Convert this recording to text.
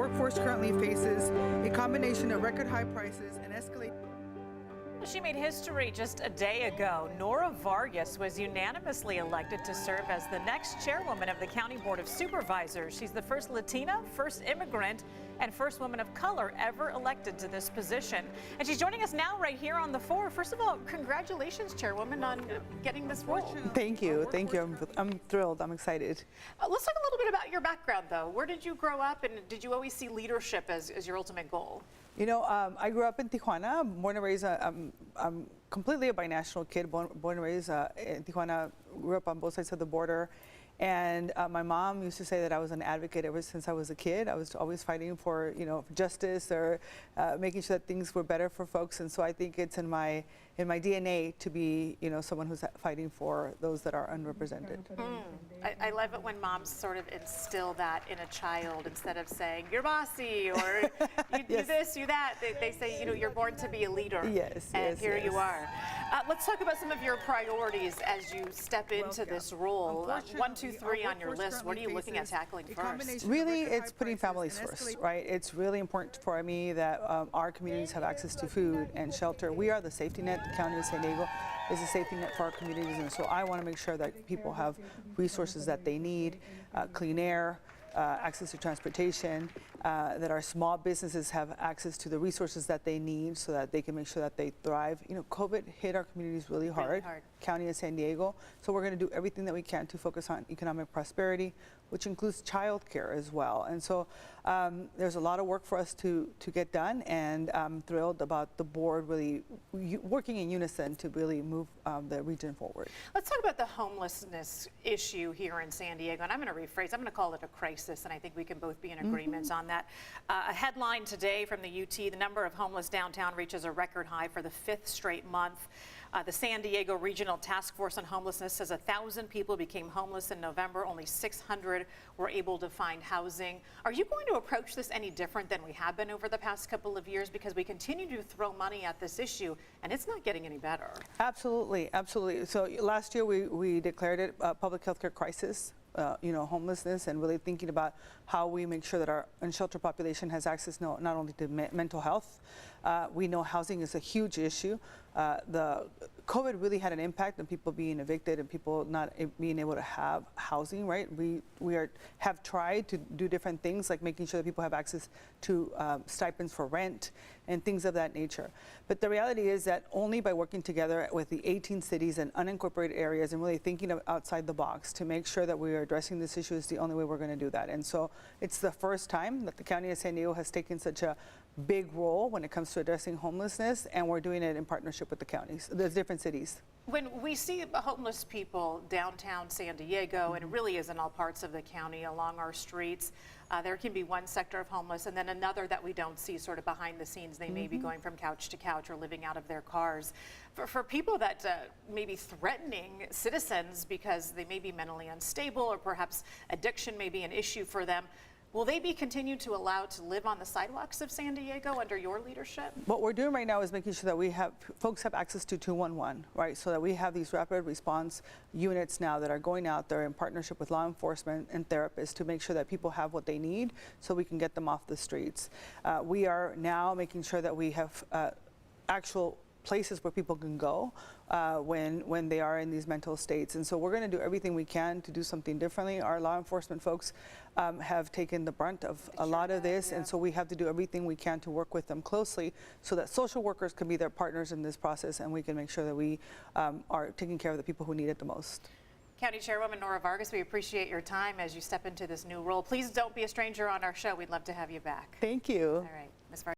workforce currently faces a combination of record high prices and escalating. She made history just a day ago. Nora Vargas was unanimously elected to serve as the next chairwoman of the County Board of Supervisors. She's the first Latina, first immigrant, and first woman of color ever elected to this position. And she's joining us now right here on the floor. First of all, congratulations, Chairwoman, on getting this role. Thank you. Thank you. I'm thrilled. I'm excited. Let's talk a little bit about your background, though. Where did you grow up, and did you always see leadership as your ultimate goal? You know, I grew up in Tijuana, born and raised. I'm completely a binational kid, born and raised in Tijuana, grew up on both sides of the border. And my mom used to say that I was an advocate ever since I was a kid. I was always fighting for, justice or making sure that things were better for folks. And so I think it's in my DNA to be, someone who's fighting for those that are underrepresented. I love it when moms sort of instill that in a child instead of saying, you're bossy, or you do this, you that. They say, you're born to be a leader. Yes, and yes, here yes. you are. Let's talk about some of your priorities as you step into this role. 1, 2, 3 on your list. What are you looking at tackling first? Really, it's putting families first, right? It's really important for me that our communities have access to food and shelter. We are the safety net. The County of San Diego is a safety net for our communities, and so I want to make sure that people have resources that they need, clean air, access to transportation, that our small businesses have access to the resources that they need so that they can make sure that they thrive. COVID hit our communities really hard. County of San Diego, so we're going to do everything that we can to focus on economic prosperity, which includes childcare as well. And so there's a lot of work for us to get done, and I'm thrilled about the board really working in unison to really move the region forward. Let's talk about the homelessness issue here in San Diego, and I'm going to rephrase. I'm going to call it a crisis, and I think we can both be in agreement on that. A headline today from the UT: the number of homeless downtown reaches a record high for the 5th straight month. The San Diego Regional Task Force on Homelessness says 1,000 people became homeless in November. Only 600 were able to find housing. Are you going to approach this any different than we have been over the past couple of years? Because we continue to throw money at this issue, and it's not getting any better. Absolutely, absolutely. So last year we declared it a public health care crisis. Homelessness, and really thinking about how we make sure that our unsheltered population has access not only to mental health. We know housing is a huge issue. The COVID really had an impact on people being evicted and people not being able to have housing, right? We have tried to do different things, like making sure that people have access to stipends for rent and things of that nature. But the reality is that only by working together with the 18 cities and unincorporated areas and really thinking of outside the box to make sure that we are addressing this issue is the only way we're going to do that. And so it's the first time that the County of San Diego has taken such a big role when it comes to addressing homelessness, and we're doing it in partnership with the counties, the different cities. When we see homeless people downtown San Diego, and it really is in all parts of the county along our streets, there can be one sector of homeless and then another that we don't see sort of behind the scenes. They may be going from couch to couch or living out of their cars. For people that may be threatening citizens because they may be mentally unstable or perhaps addiction may be an issue for them, will they be continued to allow to live on the sidewalks of San Diego under your leadership? What we're doing right now is making sure that folks have access to 211, right? So that we have these rapid response units now that are going out there in partnership with law enforcement and therapists to make sure that people have what they need so we can get them off the streets. We are now making sure that we have actual places where people can go when they are in these mental states. And so we're going to do everything we can to do something differently. Our law enforcement folks have taken the brunt of a lot of this, and so we have to do everything we can to work with them closely so that social workers can be their partners in this process, and we can make sure that we are taking care of the people who need it the most. County Chairwoman Nora Vargas, we appreciate your time as you step into this new role. Please don't be a stranger on our show. We'd love to have you back. Thank you. All right, Ms. Vargas.